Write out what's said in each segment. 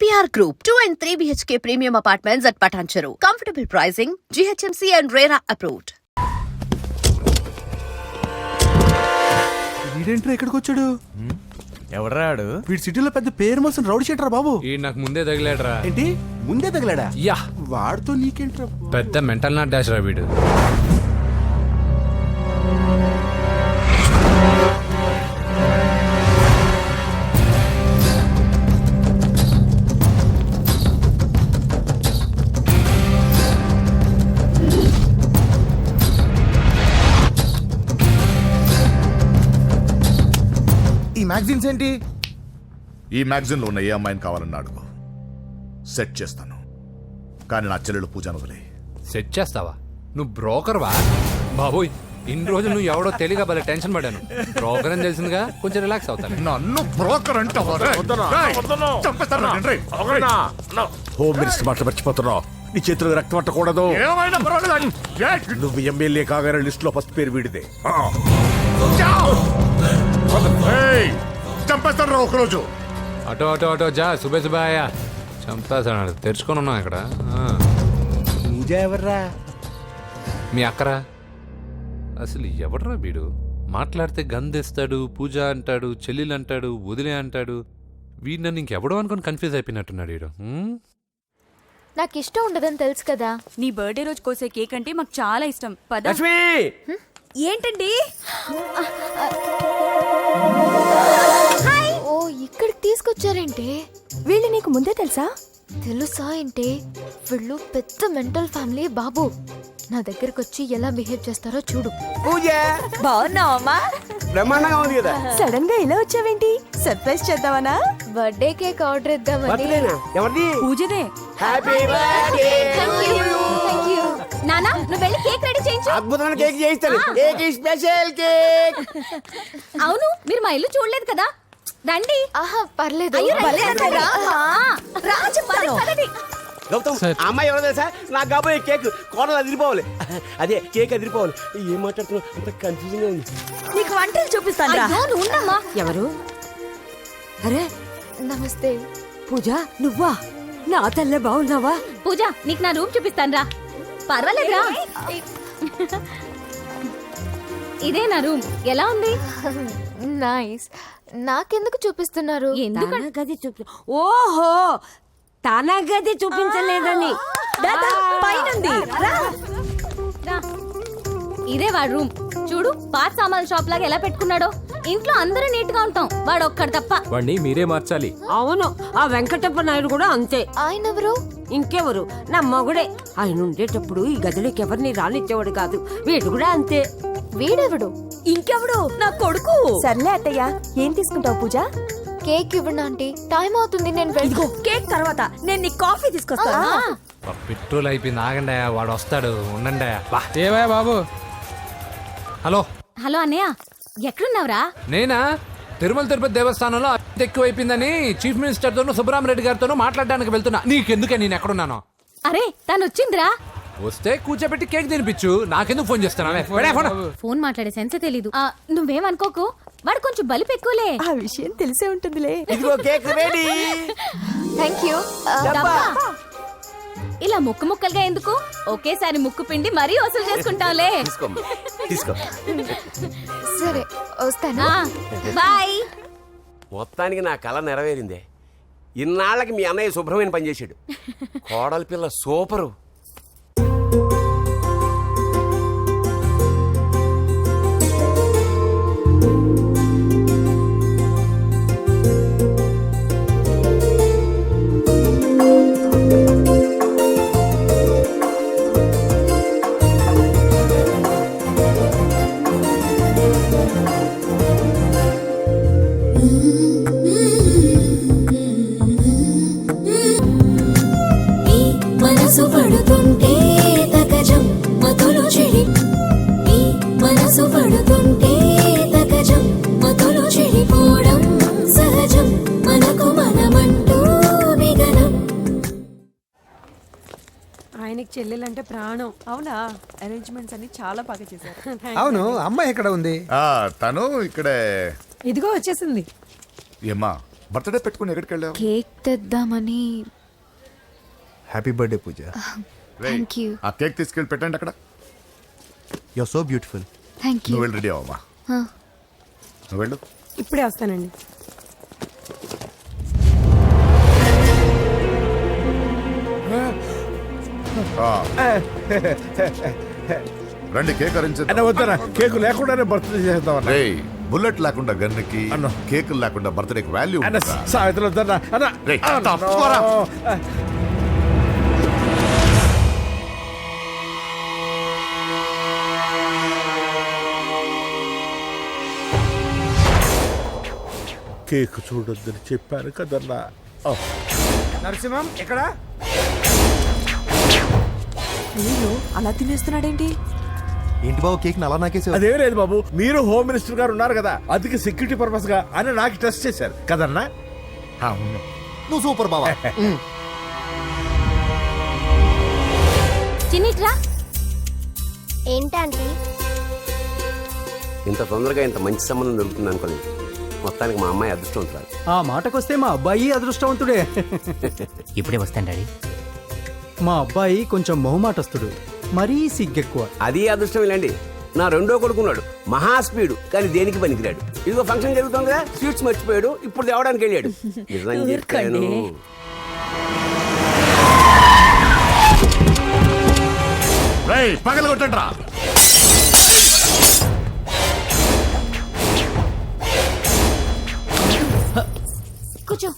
EPR Group, 2 and 3 BHK premium apartments at Patancheru. Comfortable pricing, GHMC and RERA approved. వీడేంట్రా ఇక్కడికి వచ్చాడు? ఎవడ్రాడు? వీడి సిటీలో పెద్ద పేరు మోసిన రౌడీ షీటరా బాబు. ఈ నాకు ముందే తగిలాడ్రా. ఏంటి ముందే తగిలాడా? యా, వాడితో నీకేంట్రా? పెద్ద మెంటల్ నాట్ డాష్ రా వీడు. ఈ మ్యాగజైన్స్ ఏంటి? ఈ మ్యాగజైన్ లో ఉన్న ఏ అమ్మాయిని కావాలని అడుగు, సెట్ చేస్తాను. కానీ నా చెల్లెలు పూజను వదిలే. సెట్ చేస్తావా? నువ్వు బ్రోకర్ వా? బాబోయ్, ఇన్ని రోజులు నువ్వు ఎవడో తెలియక భలే టెన్షన్ పడ్డాను. బ్రోకర్ అని తెలిసిందిగా కొంచెం రిలాక్స్ అవుతాను. నన్ను బ్రోకర్ అంటావా? హోమ్ మినిస్టర్ మాటలు మర్చిపోతున్నావు. నీ చేతులకు రక్తం పట్టకూడదు. నువ్వు ఎమ్మెల్యే కాగానే లిస్ట్ లో ఫస్ట్ పేరు వీడిదే. చంపేస్తాను రా ఒకరోజు. అటో అటో అటో జా, సుబే సుబాయా చంపేస్తాడు. తెరుచుకొని ఉన్నాం ఇక్కడ. పూజ ఎవర్రా? మీ అక్కరా? అసలు ఎవడరా వీడు? మాట్లాడితే గంధేస్తాడు, పూజ అంటాడు, చెల్లెలు అంటాడు, వదిలే అంటాడు. వీడు నన్ను ఇంకెవడో అనుకుని కన్ఫ్యూజ్ అయిపోయినట్టున్నాడు వీడు. నాకు ఇష్టం ఉండదని తెలుసు కదా. నీ బర్త్డే రోజు కోసే కేక్ అంటే మాకు చాలా ఇష్టం. పద. ఏంటండి? ఓ, ఇక్కడికి తీసుకొచ్చారేంటి? వీళ్ళు నీకు ముందే తెలుసా? తెలుసా ఏంటి? వీళ్ళు పెద్ద మెంటల్ ఫ్యామిలీ బాబు. నా దగ్గరకు వచ్చి ఎలా బిహేవ్ చేస్తారో చూడు. పూజ బాగున్నావమ్మా? బ్రహ్మాండంగా ఉంది కదా. సడన్ గా ఇలా వచ్చావేంటి? సర్ప్రైజ్ చేద్దామనా? బర్త్డే కేక్ ఆర్డర్ ఇద్దామని. ఎవరిది? పూజదే. Happy birthday. థాంక్యూ. నానా, నువ్వు వెళ్ళి కేక్ రెడీ చేయించు. అద్భుతమైన కేక్ చేయిస్తాను. Cake special cake. అవును, మీరు మా ఇల్లు చూడలేదు కదా. రండి. ఆహా, పర్లేదు. గౌతమ్, అమ్మాయి ఎవరో తెలుసా? నాకు కాబోయే కేక్ కోడలు అదిరిపోవాలి. అదే కేక్ అదిరిపోవాలి. ఏం మాట్లాడుతున్నావు? అంత కన్ఫ్యూజింగ్ గా ఉంది. నీకు వంటలు చూపిస్తాను. ఎవరు? అరే నమస్తే. పూజ, నువ్వా? నా తల్లే బాగున్నావా? పూజ, నీకు నా రూమ్ చూపిస్తాను రా. పర్వాలేదురా. ఇదే నా రూమ్. ఎలా ఉంది? నైస్. నాకెందుకు చూపిస్తున్నారు? గది ఓహో, తన గది చూపించలేదని. పైనుంది. ఇదే వాడు రూమ్. చూడు, పాత సామాన్ షాప్ లాగా ఎలా పెట్టుకున్నాడో. ఇంట్లో అందరూ నీట్ గా ఉంటాం, వాడు ఒక్కడు తప్ప. వాడిని మీరే మార్చాలి. అవును, ఆ వెంకటప్ప నాయుడు కూడా అంతే. ఆయన ఎవరు? ఇంకెవరు? నా మగుడే. ఆయన ఉండేటప్పుడు ఈ గదిలోకి ఎవరిని రానిచ్చేవాడు కాదు. వీడు కూడా అంతే. వీడెవడు? ఇంకెవడు? నా కొడుకు. సర్లే అత్తయ్య, ఏం తీసుకుంటావు పూజ? కేక్ ఇవ్వండి ఆంటీ, టైం అవుతుంది. నేను ఇదిగో కేక్ తర్వాత నేను నీకు కాఫీ తీసుకొస్తాను. పెట్రోల్ అయిపోయింది, ఆగండి. వాడు వస్తాడు, ఉండండి. ఏవా బాబు? హలో హలో అన్నయ్య, ఎక్కడున్నావురా? నేనా? తిరుమల తిరుపతి దేవస్థానంలో ఎక్కువైపోయిందని చీఫ్ మినిస్టర్ తోనూ సుబ్రహ్మరెడ్డి గారితోనూ మాట్లాడడానికి వెళ్తున్నా. నీకెందుకే నేను ఎక్కడున్నాను? అరే, తను వచ్చిందిరా. వస్తే కూర్చోబెట్టి కేక్ తినిపించు. నాకెందుకు ఫోన్ చేస్తున్నావే? ఫోన్ మాట్లాడే సెన్స్ తెలీదు. నువ్వేమనుకోకు, వాడు కొంచెం బలిపు ఎక్కువలే. ఆ విషయం తెలిసే ఉంటుందిలే. ఇదిగో కేక్ రెడీ. థాంక్యూ. ఇలా ముక్కు ముక్కలుగా ఎందుకు? ఒకేసారి ముక్కు పిండి మరీ వసూలు చేసుకుంటావులే. తీసుకో. సరే, వస్తాను. బాయ్. మొత్తానికి నా కళ నెరవేరిందే. ఇన్నాళ్ళకి మీ అన్నయ్య శుభ్రమైన పనిచేశాడు. కోడలి పిల్ల సూపరు. మనసు పడుతుంటే తగజం మతులు చెడి. ఈ మనసు పడుతుంటే తగజం మతులు చెడిపోవడం సహజం. మనకు మనమంటూ మిగనం. ఆయనకి చెల్లెలంటే ప్రాణం. అవునా? అరేంజ్మెంట్స్ అన్ని చాలా బాగా చేశారు. అవును, అమ్మాయి ఎక్కడ ఉంది? తను ఇక్కడే. ఇదిగో వచ్చేసింది. ఏమ్మా, బర్త్డే పెట్టుకుని ఎక్కడికి వెళ్ళావు? కేక్ తెద్దామని. Happy birthday Pooja. రేయ్, Thank you. ఆ కేక్ తీసుకెళ్ళి పెట్టండి అక్కడ. You are so beautiful. Thank you. నువ్వు వెళ్ళి రెడీ అవ్వమ్మా. నువ్వు వెళ్ళు. ఇప్పుడే వస్తానండి. రండి కేక్ అన్న అరించేద్దాం. వద్దనా, కేకు లేకుండానే బర్త్డే చేద్దాం రేయ్, బుల్లెట్ లేకుండా గన్నుకి, అన్న. కేకులు లేకుండా బర్త్డేకి వాల్యూ అన్న. ఉంటుందా? సాయంత్రం వద్దన్నా అన్న. రేయ్, అన్న. తప్పుకోరా. కేక్ చూడొద్దని చెప్పాను కదన్నా. నరసింహం ఎక్కడ? అలా తినేస్తున్నాడేంటి? ఏంటి బాబు కేక్ అలా నాకేసి? అదేం లేదు బాబు, మీరు హోమ్ మినిస్టర్ గారు ఉన్నారు కదా, అందుకే సెక్యూరిటీ పర్పస్ గా అని నాకు టెస్ట్ చేశారు కదన్నా. అవును. నువ్వు సూపర్ బాబా. చిన్నిట్రా. ఏంటంటే ఇంత తొందరగా ఇంత మంచి సంబంధం దొరుకుతుంది అనుకోలేదు. మొత్తానికి మా అమ్మాయి అదృష్టవంతురాలు. ఆ మాటకొస్తే మా అబ్బాయి అదృష్టవంతుడే. ఇప్పుడే వస్తాను డాడీ. మా అబ్బాయి కొంచెం మొహమాటస్తుడు, మరీ సిగ్గెక్కువ. అది అదృష్టం ఇలాండి. నా రెండో కొడుకున్నాడు, మహా స్పీడు, కానీ దేనికి పనికిరాడు. ఇదిగో ఫంక్షన్ జరుగుతుంది కదా, స్వీట్స్ మర్చిపోయాడు, ఇప్పుడు తేవడానికి వెళ్ళాడు. నిజం చెప్పాను. రేయ్, పగలగొట్టండి రా. కూర్చో.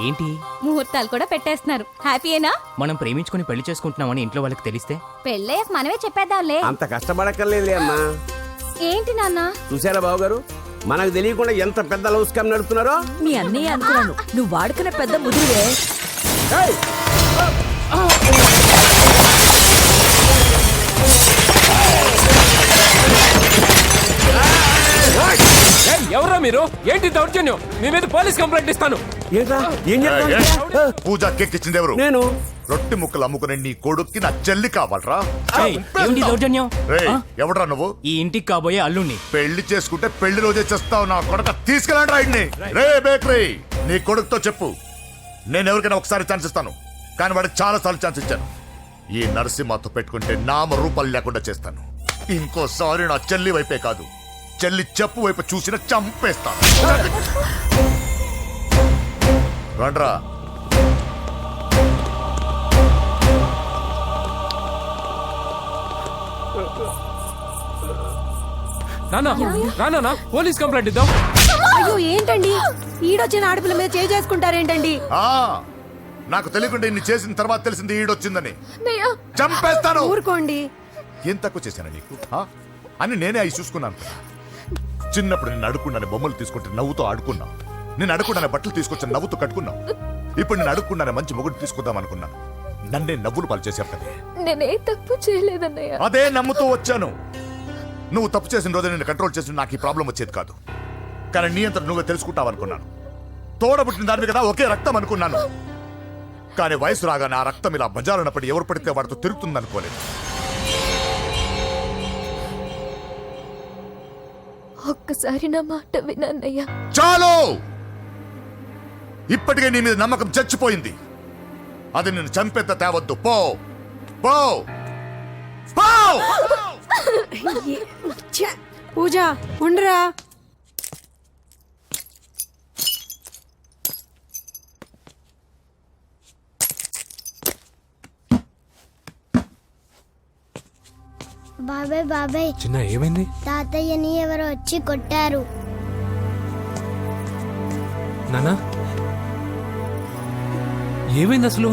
ఏంటి ముహూర్తాలు కూడా పెట్టేస్తున్నారు. హ్యాపీయేనా? మనం ప్రేమించుకుని పెళ్లి చేసుకుంటున్నామని ఇంట్లో వాళ్ళకి తెలిస్తే? పెళ్ళయ్యాక మనమే చెప్పేద్దాంలే. అంత కష్టపడక్కర్లేదులే అమ్మా. ఏంటి నాన్న? చూసారా బాబు గారు, మనకు తెలియకుండా ఎంత పెద్ద లవ్ స్కామ్ నడుపుతున్నారో. మీ అన్నయ్య అనుకున్నాను, నువ్వు వాడుకునే పెద్ద ముదురువే. ఎవరా మీరు? ఏంటి దౌర్జన్యం? మీ మీద పోలీస్ కంప్లైంట్ ఇస్తాను. ఏంట్రా, ఏం ఏయ్, చెప్తావు? ఏయ్, పూజ కేక్ ఇచ్చింది ఎవరు? నేను. రొట్టె ముక్కలు అమ్ముకునే నీ కొడుక్కి నా చెల్లి కావాలరా? ఏంటి దౌర్జన్యం? రేయ్, ఎవడ్రా నువ్వు? ఈ ఇంటికి కాబోయే అల్లుణ్ణి. పెళ్లి చేసుకుంటే పెళ్లి రోజే చేస్తావు నా కొడుక. తీసుకెళ్ళండి రాయిడ్ని. రే బేకరీ, నీ కొడుకుతో చెప్పు, నేను ఎవరికైనా ఒకసారి ఛాన్స్ ఇస్తాను, కానీ వాడికి చాలా సార్లు ఛాన్స్ ఇచ్చాను. ఈ నరసింహతో పెట్టుకుంటే నామ రూపాలు లేకుండా చేస్తాను. ఇంకోసారి నా చెల్లి వైపే కాదు, చెల్లి చెప్పు వైపు చూసిన చంపేస్తాను. రండ్రా. నానా పోలీస్ కంప్లైంట్ ఇద్దాం. అయ్యో ఏంటండి, ఈడొచ్చిన ఆడపిల్ల మీద చేయి చేసుకుంటారేంటండి? ఆ, నాకు తెలియకుండా ఇన్ని చేసిన తర్వాత తెలిసింది ఈడొచ్చిందని. చంపేస్తాను. ఊరుకోండి. ఏం తక్కువ చేశాను నీకు? ఆ? అని నేనే అవి చూసుకున్నాను. చిన్నప్పుడు నేను అడుక్కున్నాను బొమ్మలు తీసుకుంటే నవ్వుతో ఆడుకున్నావు. నేను అడుక్కున్నాను బట్టలు తీసుకొచ్చి నవ్వుతో కట్టుకున్నావు. ఇప్పుడు నేను అడుక్కున్నాను మంచి మొగుడు తీసుకుందాం అనుకున్నాను. నన్నే నవ్వులు పాలు చేశారు కదే. నేనే తప్పు చేయలేదన్నయ్య. అదే నమ్ముతూ వచ్చాను. నువ్వు తప్పు చేసిన రోజు నేను కంట్రోల్ చేసిన నాకు ఈ ప్రాబ్లం వచ్చేది కాదు. కానీ నీ అంతా నువ్వే తెలుసుకుంటావు అనుకున్నాను. తోడబుట్టిన దానివి కదా, ఒకే రక్తం అనుకున్నాను. కానీ వయసు రాగానే ఆ రక్తం ఇలా బజారున్నప్పుడు ఎవరు పడితే వాడితో తిరుగుతుంది అనుకోలేదు. ఒక్కసారి నా మాట వినన్నయ్య. చాలు, ఇప్పటికే నీ మీద నమ్మకం చచ్చిపోయింది. అది నిన్ను చంపేత తేవద్దు. పో పో పో. పూజ ఉండరా. బాబాయ్ బాబాయ్, చిన్న ఏమైంది? తాతయ్యని ఎవరో వచ్చి కొట్టారు. నానా ఏమైంది అసలు?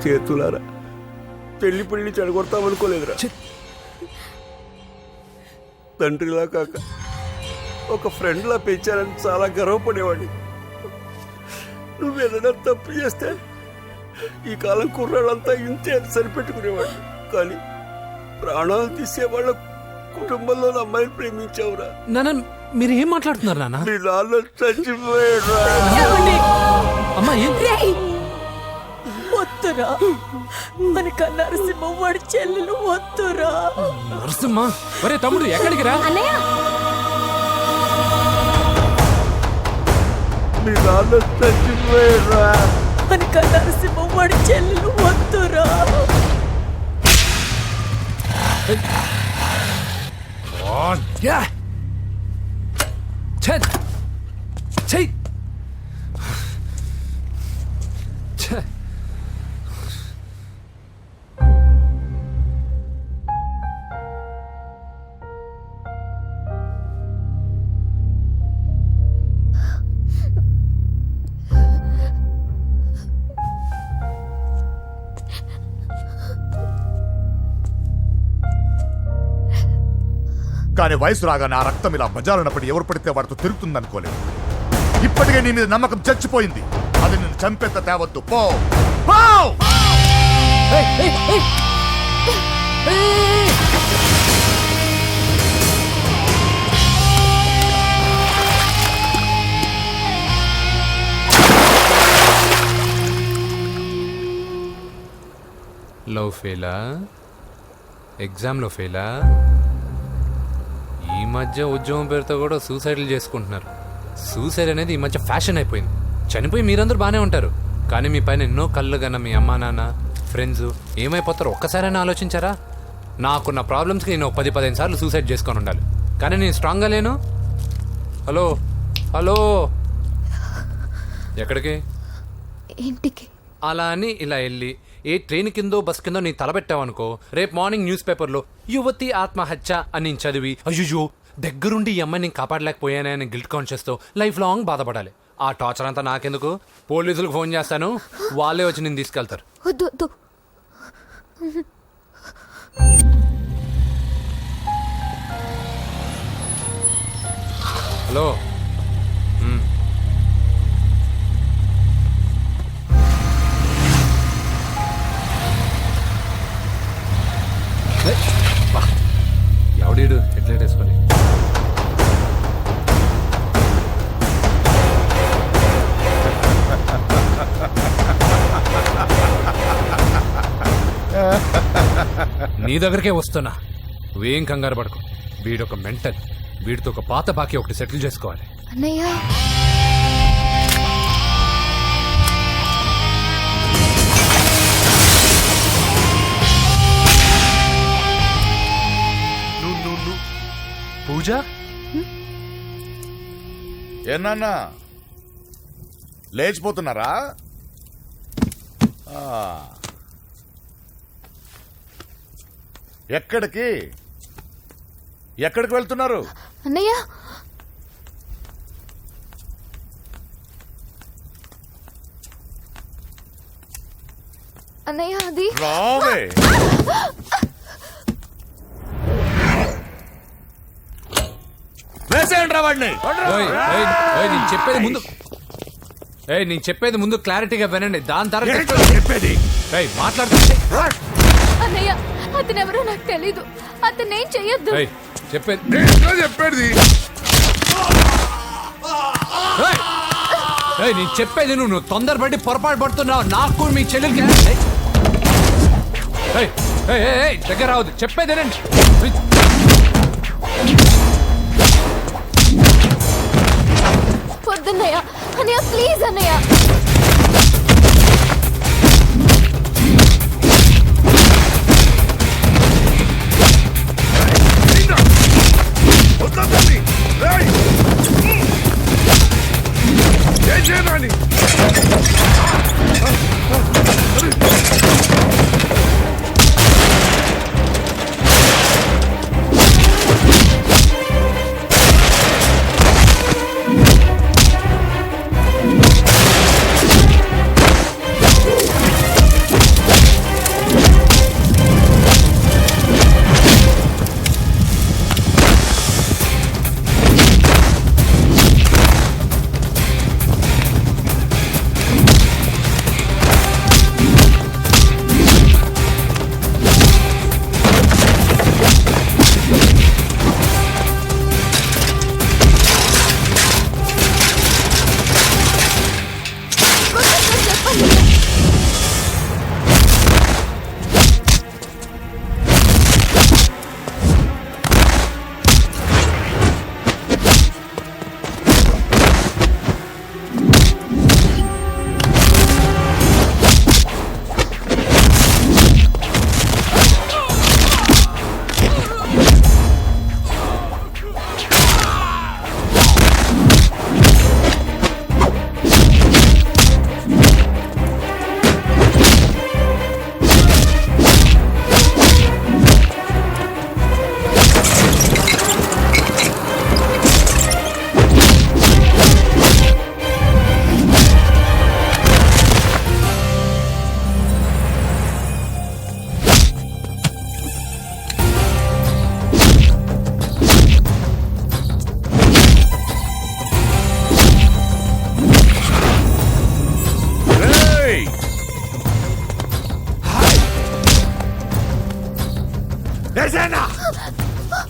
చేతులారా పెళ్లి పెళ్లి చెడగొడతామనుకోలేదురా. తండ్రిలా కాక ఒక ఫ్రెండ్లా పెంచారని చాలా గర్వపడేవాడిని. నువ్వేదైనా తప్పు చేస్తే ఈ కాలం కుర్రాళ్ళంతా ఇంతే అని సరిపెట్టుకునేవాడు. కానీ ప్రాణాలు తీసే వాళ్ళ కుటుంబంలో అమ్మాయిని ప్రేమించావురా. నానా మీరు ఏం మాట్లాడుతున్నారు నానా? మీ నాన్న చచ్చిపోయాడురా. అమ్మా ఏం? వద్దురా, మనక నరసింహ వాడి చెల్లెలు వద్దురా. నరసింహ, ఒరే తమ్ముడు ఎక్కడికి రా? అన్నయ్య మీ నాన్న చచ్చిపోయారా? కనుక నరసింహం వాడి చెల్లెలు వద్దురా. చెయ్ కానీ వయసు రాగానే ఆ రక్తం ఇలా బజారున్నప్పుడు ఎవరు పడితే వాడితో తిరుగుతుందనుకోలేదు. ఇప్పటికే నీ మీద నమ్మకం చచ్చిపోయింది. అది నిన్ను చంపేంత తేవద్దు. పో పో! లవ్ ఫెయిలా? ఎగ్జామ్లో ఫెయిలా? ఈ మధ్య ఉద్యోగం పేరుతో కూడా సూసైడ్లు చేసుకుంటున్నారు. సూసైడ్ అనేది ఈ మధ్య ఫ్యాషన్ అయిపోయింది. చనిపోయి మీరందరూ బాగానే ఉంటారు, కానీ మీ పైన ఎన్నో కళ్ళు కన్నా మీ అమ్మా నాన్న ఫ్రెండ్స్ ఏమైపోతారో ఒక్కసారైనా ఆలోచించారా? నాకున్న ప్రాబ్లమ్స్కి నేను 10-15 సార్లు సూసైడ్ చేసుకొని ఉండాలి, కానీ నేను స్ట్రాంగ్గా లేను. హలో హలో, ఎక్కడికి? ఇంటికి. అలా అని ఇలా వెళ్ళి ఏ ట్రైన్ కిందో బస్ కిందో నీ తలపెట్టావనుకో, రేపు మార్నింగ్ న్యూస్ పేపర్లో యువతి ఆత్మహత్య అని నేను చదివి అయ్యో దగ్గరుండి ఈ అమ్మాయి నేను కాపాడలేకపోయానే అని గిల్ట్ కాన్షియస్తో లైఫ్ లాంగ్ బాధపడాలి. ఆ టార్చర్ అంతా నాకెందుకు? పోలీసులకు ఫోన్ చేస్తాను, వాళ్ళే వచ్చి నేను తీసుకెళ్తారు. వద్దు వద్దు. హలో, ఎవడీడు హెడ్లైట్ వేసుకొని? నీ దగ్గరికే వస్తున్నా, నువ్వేం కంగారు పడకు. వీడొక మెంటల్, వీడితో ఒక పాత బాకీ ఒకటి సెటిల్ చేసుకోవాలి. అన్నయ్య పూజ, ఏనా లేచిపోతున్నారా? ఎక్కడికి ఎక్కడికి వెళ్తున్నారు? అన్నయ్య అన్నయ్య అది రావే. నేను చెప్పేది ముందు క్లారిటీగా వినండి, దాని తర్వాత చెప్పేది మాట్లాడుతుంటే. అన్నయ్య అతను ఎవరో నాకు తెలీదు, అతను ఏం చెయ్యొద్దు. చెప్పేది నేను చెప్పేది నువ్వు తొందరపడి పొరపాటు పడుతున్నావు. నాకు మీ చెల్లెలకి దగ్గర రావద్దు, చెప్పేదేనండి. వద్దన్నయ్య, అన్నయ్య ప్లీజ్ అన్నయ్య.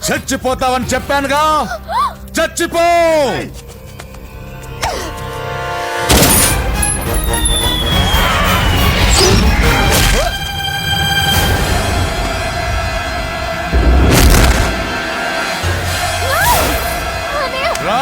చచ్చిపోతావని చెప్పానుగా, చచ్చిపో. రా.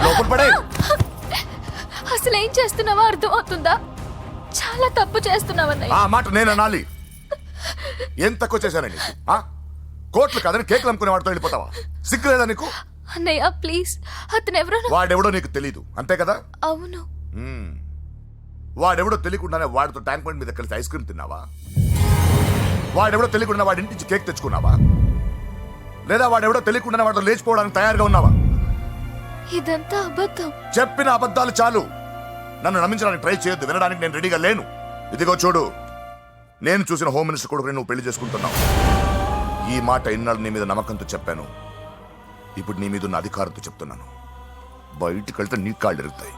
లోపల పడే. అసలు ఏం చేస్తున్నావో అర్థమవుతుందా? చాలా తప్పు చేస్తున్నావన్నయ్య. ఆ మాట నేను అనాలి? ఏం తక్కువ చేశానండి? కోట్లు కాదని కేకులు అమ్ముకునే వాడితో వెళ్ళిపోతావా? సిగ్గులేదా నీకు? అన్నయ్య ప్లీజ్, అతను ఎవరో వాడెవడో నీకు తెలీదు అంతే కదా? అవును. వాడెవడో తెలియకుండానే వాడితో ట్యాంక్ బండ్ మీద కలిసి ఐస్ క్రీమ్ తిన్నావా? వాడెవడో తెలియకుండా వాడి ఇంటి నుంచి కేక్ తెచ్చుకున్నావా? లేదా వాడెవడో తెలియకుండానే వాడితో లేచిపోవడానికి తయారుగా ఉన్నావా? ఇదంతా అబద్ధం. చెప్పిన అబద్ధాలు చాలు. నన్ను నమ్మించడానికి ట్రై చేయొద్దు. వినడానికి నేను రెడీగా లేను. ఇదిగో చూడు, నేను చూసిన హోమ్ మినిస్టర్ కొడుకుని నువ్వు పెళ్లి చేసుకుంటున్నావు. ఈ మాట ఇన్నాళ్ళు నీ మీద నమ్మకంతో చెప్పాను. ఇప్పుడు నీ మీద ఉన్న అధికారంతో చెప్తున్నాను. బయటికి వెళ్తే నీ కాళ్ళు ఎరుగుతాయి.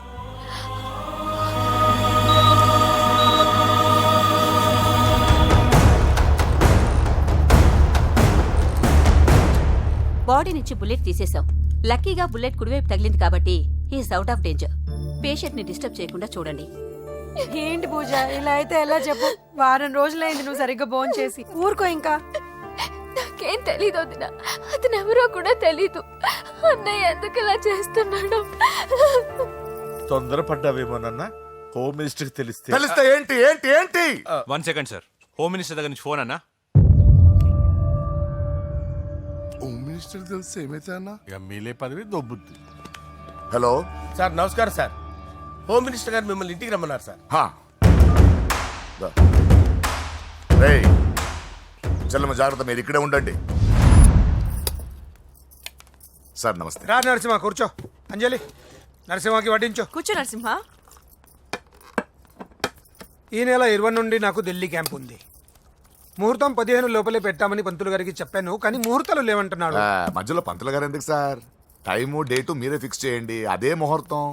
బాడీ నుంచి బుల్లెట్ తీసేశాం. లక్కీగా బుల్లెట్ కుడివైపు తగిలింది కాబట్టి he is out of danger. Patient ని డిస్టర్బ్ చేయకుండా చూడండి. ఏంటి పూజ ఇలా అయితే ఎలా చెప్పు? వారం రోజులైంది నువ్వు సరిగ్గా భోంచేసి చేసి. ఊరుకో ఇంకా. నాకేం తెలీదు వదిన, అతను ఎవరో కూడా తెలీదు. అన్నయ్య ఎందుకు ఇలా చేస్తున్నాడు? తొందరపడ్డావేమోనన్నా. హోమ్ మినిస్టర్ తెలిస్తే తెలిస్తే ఏంటి ఏంటి ఏంటి? 1 సెకండ్ సార్, హోమ్ మినిస్టర్ దగ్గర నుంచి ఫోన్ అన్నా. హోమ్ మినిస్టర్ తెలిస్తే ఏమైతే అన్నా? ఎమ్మెల్యే పదవి దొబ్బుద్ది. హలో సార్ నమస్కారం సార్. హోమ్ మినిస్టర్ గారు మిమ్మల్ని ఇంటికి రమ్మన్నారు సార్. రేయ్ చెల్లమ్మ జాగ్రత్త, మీరు ఇక్కడే ఉండండి. సార్ నమస్తే. రా నరసింహ కూర్చో. అంజలి నరసింహకి వడ్డించు. కూర్చో నరసింహ. ఈ నెల 20 నుండి నాకు ఢిల్లీ క్యాంప్ ఉంది. ముహూర్తం 15 లోపలే పెట్టామని పంతులు గారికి చెప్పాను, కానీ ముహూర్తాలు లేవంటున్నాడు. మధ్యలో పంతులు గారు ఎందుకు సార్? టైము డేటు మీరే ఫిక్స్ చేయండి, అదే ముహూర్తం.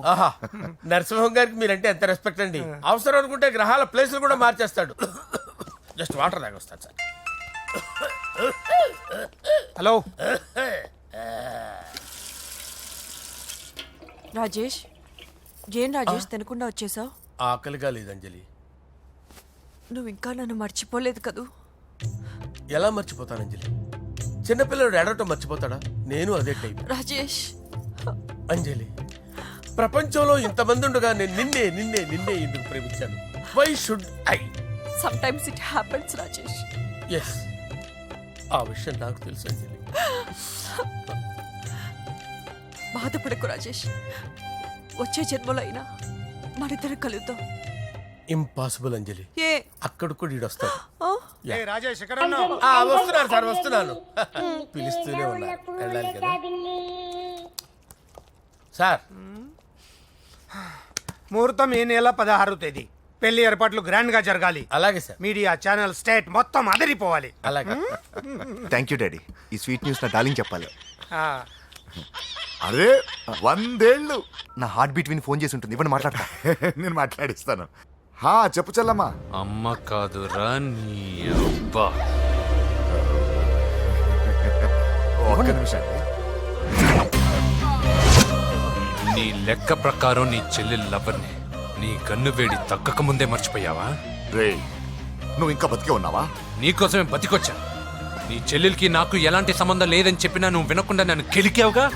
నరసింహం గారికి మీరంటే ఎంత రెస్పెక్ట్ అండి. అవసరం అనుకుంటే గ్రహాల ప్లేసులు కూడా మార్చేస్తాడు. జస్ట్ వాటర్ తాగొస్తాను సార్. హలో రాజేష్, ఏం రాజేష్ తినకుండా వచ్చేసావు? ఆకలిగా లేదు అంజలి. నువ్వు ఇంకా నన్ను మర్చిపోలేదు కదూ? ఎలా మర్చిపోతాను అంజలి? చిన్నపిల్లడు ఏడవటం మర్చిపోతాడా? నేను అదే టైప్. రాజేష్ అంజలి, ప్రపంచంలో ఇంతమంది ఉండగా నేను నిన్నే నిన్నే నిన్నే ఎందుకు ప్రేమించాను? Why should I? Sometimes it happens Rajesh. Yes, ఆ విషయం నాకు తెలుసు అంజలి. బాధపడకు రాజేష్, వచ్చే జన్మలో అయినా మనిద్దరం కలుద్దాం. ఇంపాసిబుల్ అంజలి. ఏ అక్కడ కూడా ఈడొస్తాడు. రాజేష్ వస్తున్నాను సార్, వస్తున్నాను. పిలుస్తూనే ఉన్నారు, వెళ్ళాలి కదా సార్. ముహూర్తం ఈ నెల 16వ తేదీ. పెళ్లి ఏర్పాట్లు గ్రాండ్ గా జరగాలి. అలాగే సార్. మీడియా ఛానల్ స్టేట్ మొత్తం అదిరిపోవాలి. అలాగే. Thank you daddy. ఈ స్వీట్ న్యూస్ నా డార్లింగ్ చెప్పాలి. అరే 100 ఏళ్ళు. నా హార్ట్ బీట్ విని ఫోన్ చేసి ఉంటుంది. ఇవ్వండి మాట్లాడతా. నేను మాట్లాడిస్తాను. చెప్పు చెల్లమ్మా. అమ్మ కాదురా నీ అబ్బా. ఒక్క నిమిషం. నీ లెక్క ప్రకారం నీ చెల్లెలు లవర్ని నీ కన్ను వేడి తగ్గక ముందే మర్చిపోయావా? రే నువ్వు ఇంకా బతికే ఉన్నావా? నీకోసమే బతికొచ్చా. నీ చెల్లెలకి నాకు ఎలాంటి సంబంధం లేదని చెప్పినా నువ్వు వినకుండా నన్ను కెలికావుగా.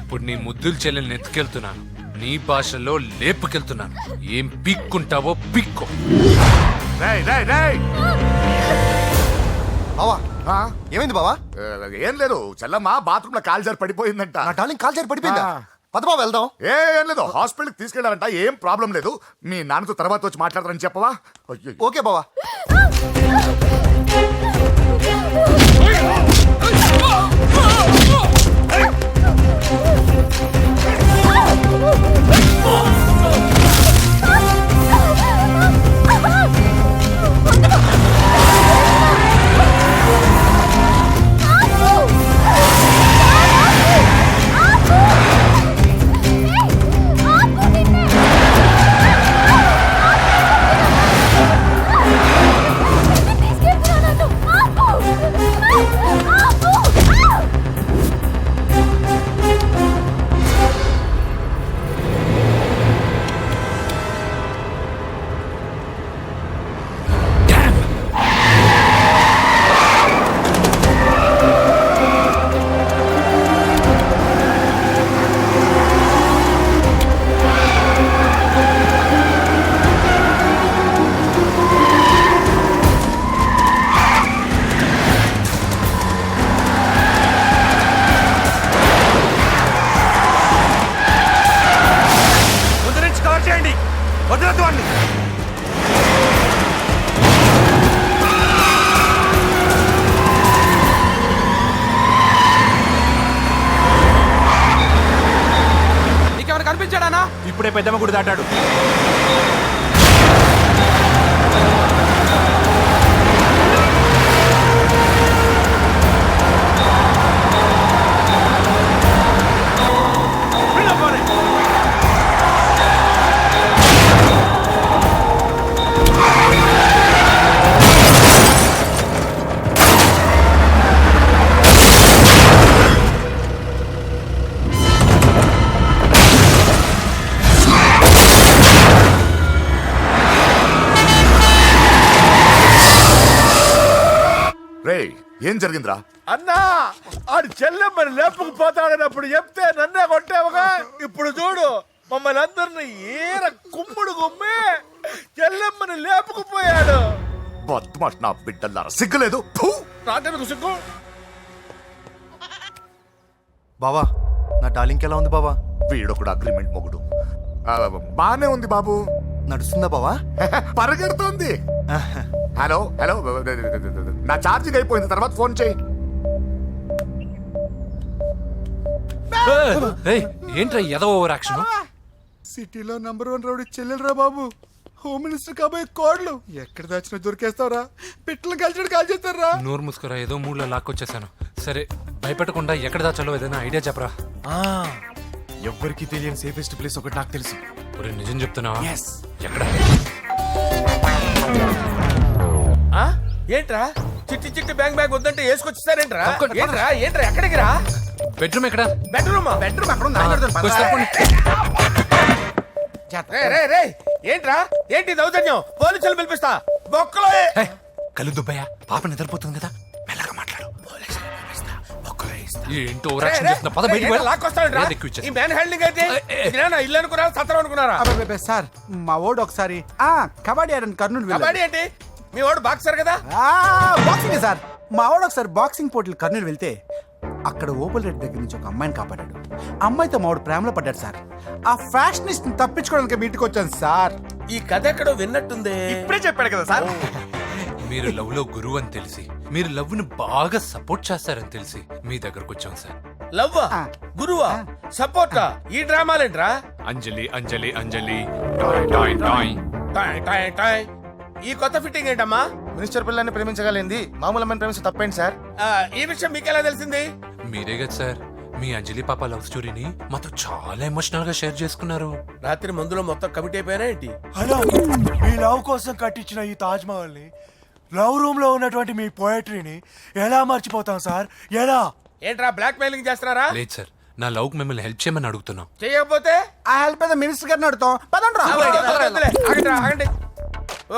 ఇప్పుడు నీ ముద్దుల చెల్లెల్ని ఎత్తుకెళ్తున్నాను, నీ భాషలో లేపుకెళ్తున్నాను. ఏం పీక్కుంటావో పీక్కో. బావా ఆ? ఏమైంది బావా? ఏం లేదు చెల్లమ్మ బాత్రూమ్ లో కాలు జారి పడిపోయిందంట. నా డార్లింగ్ కాల్ చేరి పడిపోయిందా? ఆ. పద బావ వెళ్దాం. ఏం లేదు హాస్పిటల్కి తీసుకెళ్ళారంట. ఏం ప్రాబ్లం లేదు. మీ నాన్నతో తర్వాత వచ్చి మాట్లాడతారని చెప్పవా? అయ్యో. ఓకే బావా. ముందు నుంచి కవర్ చేయండి, వదలొద్దు వాడిని. నీకేమైనా కనిపించాడానా? ఇప్పుడే పెద్దమ్మ గుడి దాటాడు. రే ఏం జరిగిందిరా? అన్నా ఆడు చెల్లెమ్మని లేపుకుపోతాడన్నప్పుడు చెప్తే నన్నే కొట్టావుగా. ఇప్పుడు చూడు మమ్మల్ని అందరిని ఏర కుమ్ముడు గుమ్మి చెల్లెమ్మని లేపుకుపోయాడు. బద్మాష్ నా బిడ్డల్లారా, సిగ్గులేదు. ఫు! నాకెందుకు సిగ్గు? బావా నా డార్లింగ్ ఎలా ఉంది బావా? వీడొకడు అగ్రిమెంట్ మొగుడు. బానే ఉంది బాబు. నడుస్తుందా బావా? పరిగెడుతోంది. హలో హలో, నా ఛార్జింగ్ అయిపోయింది, తర్వాత ఫోన్ చేయి. ఏయ్, ఏంట్రా ఏదో ఓవర్ యాక్షన్? సిటీలో #1 రౌడీ చెల్లెలరా బాబు. హోమ్ మినిస్టర్ కాబోయే కోడ్లు ఎక్కడ దాచిన దొరికేస్తావరా? పిట్టలు కలిసి కాల్ చేస్తారా? నోరు ముసుకురా, ఏదో మూడ్లో లాక్కొచ్చేసాను. సరే భయపెట్టకుండా ఎక్కడ దాచాలో ఏదైనా ఐడియా చెప్పరా. ఎవ్వరికి తెలియని సేఫెస్ట్ ప్లేస్ ఒకటి నాకు తెలుసు. ఒరే నిజం చెప్తున్నావా? ఎక్కడ? ఏంట్రా చిట్టి చిట్టి బ్యాంగ్ బ్యాగ్ వద్దంటే వేసుకొచ్చేసారేంట్రా? ఏంట్రా ఏంట్రా ఎక్కడికి రా? బెడ్రూమ్ ఎక్కడ? బెడ్రూమ్ అక్కడ ఉందా? కొంచెం తప్పండి. ఏంట్రా ఏంటి దౌర్జన్యం? పోలీసులు పిలిపిస్తా బొక్కలో. ఏయ్, కళ్ళు దుబ్బయ్యా, పాప నిద్రపోతుంది కదా, మెల్లగా మాట్లాడు. ఏంటో ఓవర్ యాక్షన్ చేస్తున్నా, పద బయటికి వెళ్ళు. లాక్కొస్తాడు ఎక్కువ ఇచ్చేసి. ఈ మ్యాన్ హ్యాండింగ్ అయితే ఇదేనా ఇల్లు అనుకున్నారా సత్రం అనుకున్నారా? సార్ మా ఓడు ఒకసారి కబడ్డీ ఆడని కర్నూలు కబడ్డీ ఏంటి? మీ వాడు బాక్సర్ కదా? Boxing sir. మా వాడు ఒకసారి బాక్సింగ్ పోటీలు కర్నూలు వెళ్తే అక్కడ ఓపెల్ రెడ్డి దగ్గర నుంచి ఒక అమ్మాయిని కాపాడాడు. అమ్మాయితో మా వాడు ప్రేమలో పడ్డాడు సార్. ఆ ఫ్యాషనిస్ట్ తప్పించుకోవడానికి మీటికి వచ్చాను సార్. ఈ కథ ఎక్కడో విన్నట్టుంది. ఇప్పుడే చెప్పాడు కదా సార్. మీరు లవ్ లో గురువు అని తెలిసి, మీరు లవ్ ను బాగా సపోర్ట్ చేస్తారని తెలిసి మీ దగ్గరకు వచ్చాం సార్. లవ్వా గురువా సపోర్టా? ఈ డ్రామాలేంట్రా? అంజలి అంజలి అంజలి టాయ్ టాయ్ టాయ్. టాయ్ టాయ్ టాయ్. ఈ కొత్త ఫిట్టింగ్ ఏంటమ్మా? మినిస్టర్ పిల్లని ప్రేమించగలిగింది మామూలు అమ్మని ప్రేమించి తప్పేంటి సార్? ఈ విషయం మీకెలా తెలిసింది? మీరే కదా సార్ మీ అంజలి పాప లవ్ స్టోరీని మాతో చాలా ఎమోషనల్ గా షేర్ చేసుకున్నారు. రాత్రి మందులో మొత్తం కమిట్ అయిపోయినా ఏంటి? హలో, మీ లవ్ కోసం కట్టించిన ఈ తాజ్ మహల్ ని, లవ్ రూమ్ లో ఉన్నటువంటి మీ పోయట్రీని ఎలా మర్చిపోతాం సార్? ఎలా? ఏంట్రా బ్లాక్ మెయిలింగ్ చేస్తున్నారా? లేదు సార్, నా లవ్ మిమ్మల్ని హెల్ప్ చేయమని అడుగుతున్నాం. చేయకపోతే ఆ హెల్ప్ అయితే మినిస్టర్ గారిని అడుగుతాం. పదండి రా. ఆగండి ఆగండి.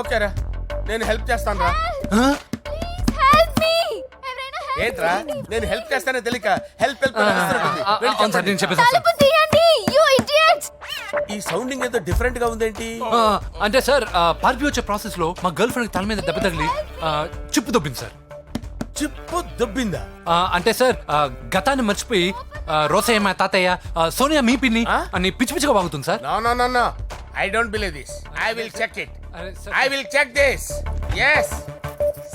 ఓకేరా, నేను హెల్ప్ చేస్తాను రా. ఏంట్రా నేను హెల్ప్ చేస్తానే తెలియక హెల్ప్ అవును సార్, నేను చెప్పేసాను సార్. ఈ సౌండింగ్ ఏదో డిఫరెంట్ గా ఉందేంటి? అంటే సార్ పార్టీ వచ్చే ప్రాసెస్ లో మా గర్ల్ ఫ్రెండ్ తల మీద దెబ్బ తగిలి చిప్పు దొబ్బింది సార్. చిప్పు దొబ్బిందా? అంటే సార్ గతాన్ని మర్చిపోయి రోసయ్య మా తాతయ్య సోనియా మీ పిన్ని అని పిచ్చి పిచ్చిగా వాగుతుంది sir. No. I don't believe this. I will check it. I will check this. Yes.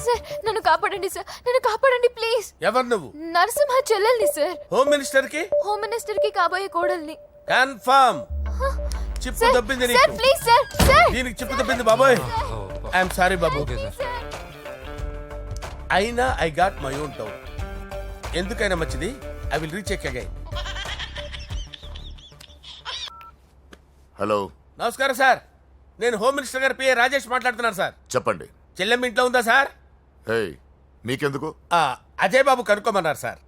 Sir నన్ను కాపాడండి సార్, నన్ను కాపాడండి ప్లీజ్. ఎవరు నువ్వు? నరసింహ చెల్లెల్ని సార్. హోమ్ మినిస్టర్ కి? హోమ్ మినిస్టర్ కి కాబోయే కోడల్ని. కన్ఫర్మ్. చిప్పు దొబ్బింది సార్ నీకు. Please sir. సార్ దీనికి చిప్పు దొబ్బింది బాబోయ్. ఐఎమ్ సారీ బాబు. అయినా I got my own town. ఎందుకైనా మంచిది, I will recheck again. Hello, నమస్కారం సార్, నేను హోమ్ మినిస్టర్ గారి పిఏ రాజేష్ మాట్లాడుతున్నాను సార్. చెప్పండి. చెల్లెమ్మ ఇంట్లో ఉందా సార్? హే, మీకెందుకు? అజయ్ బాబు కనుక్కోమన్నారు సార్.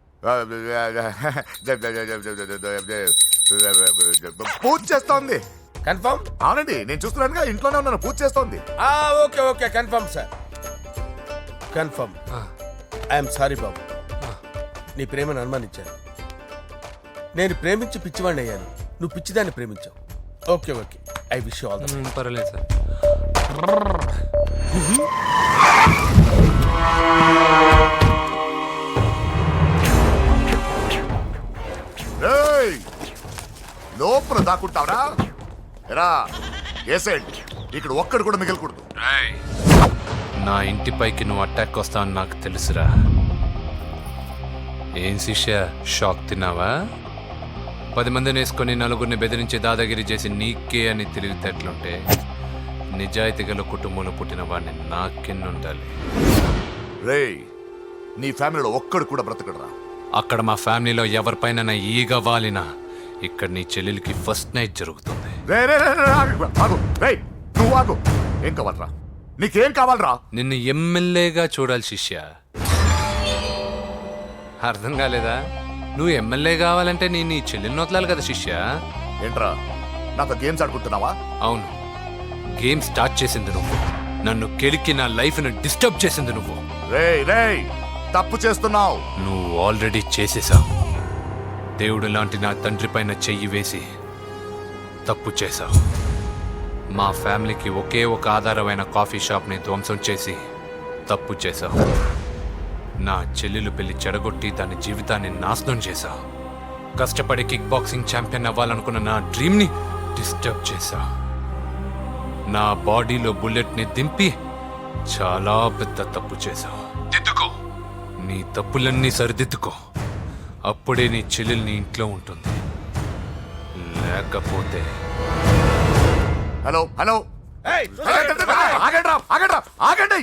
పూజ చేస్తోంది. కన్ఫర్మ్? అవునండి, నేను చూస్తున్నానుగా, ఇంట్లోనే ఉన్నాను, పూజ చేస్తోంది. Okay confirm sir, confirm. I'm sorry బాబు, నీ ప్రేమను అనుమానించాను. నేను ప్రేమించి పిచ్చివాడిని అయ్యాను, నువ్వు పిచ్చిదాన్ని ప్రేమించావు. Okay I wish all the best. పర్వాలేదు సార్. లోపల దాక్కుంటావరా? ఎరా ఏసేండి, ఇక్కడ ఒక్కడు కూడా మిగలకూడదు. నా ఇంటిపైకి నువ్వు అటాక్ వస్తావని నాకు తెలుసురా. ఏం శిష్య, షాక్ తిన్నావా? 10 మందిని వేసుకొని నలుగురిని బెదిరించి దాదాగిరి చేసి నీకే అని తెలివితేటలుంటే నిజాయితీ గల కుటుంబంలో పుట్టిన వాడిని నాకెన్నుండాలి. రే, నీ ఫ్యామిలీలో ఒక్కడు కూడా బ్రతకడరా. అక్కడ మా ఫ్యామిలీలో ఎవరిపైన ఈగ వాలినా ఇక్కడ నీ చెల్లెలికి ఫస్ట్ నైట్ జరుగుతుంది. నువ్వు ఆగు. ఏం కావాలరా? నీకేం కావాలరా? నిన్ను ఎమ్మెల్యేగా చూడాలి శిష్య. అర్థం కాలేదా? నువ్వు ఎమ్మెల్యే కావాలంటే నీ చెల్లెల్ని వదలాలి కదా శిష్య. ఏంట్రా, నాతో గేమ్స్ ఆడుకుంటున్నావా? అవును, గేమ్ స్టార్ట్ చేసింది నువ్వు. నన్ను కెలికి నా లైఫ్ను డిస్టర్బ్ చేసింది నువ్వు. రే, తప్పు చేస్తున్నావు. నువ్వు ఆల్రెడీ చేసేసావు. దేవుడు లాంటి నా తండ్రి పైన చెయ్యి వేసి తప్పు చేశావు. మా ఫ్యామిలీకి ఒకే ఒక ఆధారమైన కాఫీ షాప్ని ధ్వంసం చేసి తప్పు చేశావు. నా చెల్లెలు పెళ్లి చెడగొట్టి దాని జీవితాన్ని నాశనం చేశావు. కష్టపడి కిక్ బాక్సింగ్ ఛాంపియన్ అవ్వాలనుకున్న నా డ్రీమ్ని డిస్టర్బ్ చేశావు. నా బాడీలో బుల్లెట్ని దింపి చాలా పెద్ద తప్పు చేశావు. దిద్దుకో, నీ తప్పులన్నీ సరిదిద్దుకో. అప్పుడే నీ చెల్లెలు నీ ఇంట్లో ఉంటుంది. లేకపోతే హలో ఆగండి.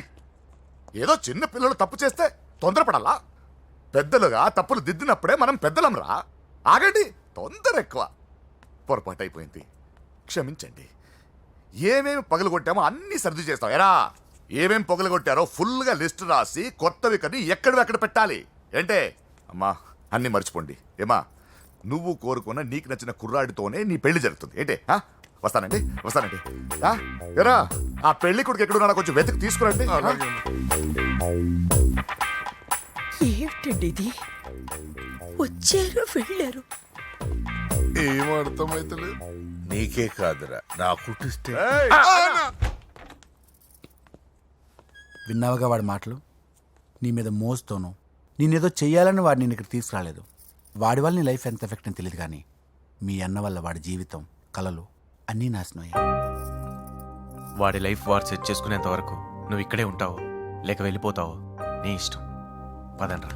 ఏదో చిన్న పిల్లలు తప్పు చేస్తే తొందరపడాలా? పెద్దలుగా తప్పులు దిద్దినప్పుడే మనం పెద్దలంరా. ఆగండి, తొందర ఎక్కువ. పొరపాటు అయిపోయింది, క్షమించండి. ఏమేమి పగలగొట్టామో అన్ని సర్ది చేస్తాం. ఎరా, ఏమేం పగలగొట్టారో ఫుల్గా లిస్ట్ రాసి కొత్తవి కని ఎక్కడివి పెట్టాలి. ఏంటే అమ్మా, అన్ని మర్చిపోండి. ఏమా, నువ్వు కోరుకున్న నీకు నచ్చిన కుర్రాడితోనే నీ పెళ్లి జరుగుతుంది. ఏంటే వస్తానండి. ఎరా, ఆ పెళ్లి కొడుకు ఎక్కడున్నా కొంచెం వెతికి తీసుకురండి. ఏమిటండి ఇది? వచ్చారు వెళ్ళారు. ఏం అర్థమైతలేదు. నీకే కాదురా, నా కుట్టిస్తే. విన్నావుగా వాడి మాటలు? నీ మీద మోస్తోను నేనేదో చెయ్యాలని వాడు నేను ఇక్కడ తీసుకురాలేదు. వాడి వల్ల నీ లైఫ్ ఎంత ఎఫెక్ట్ అని తెలియదు, కానీ మీ అన్న వల్ల వాడి జీవితం, కలలు అన్నీ నాశనం అయ్యాయి. వాడి లైఫ్ వాడు సెట్ చేసుకునేంత వరకు నువ్వు ఇక్కడే ఉంటావు లేక వెళ్ళిపోతావు, నీ ఇష్టం. పదండ్రా.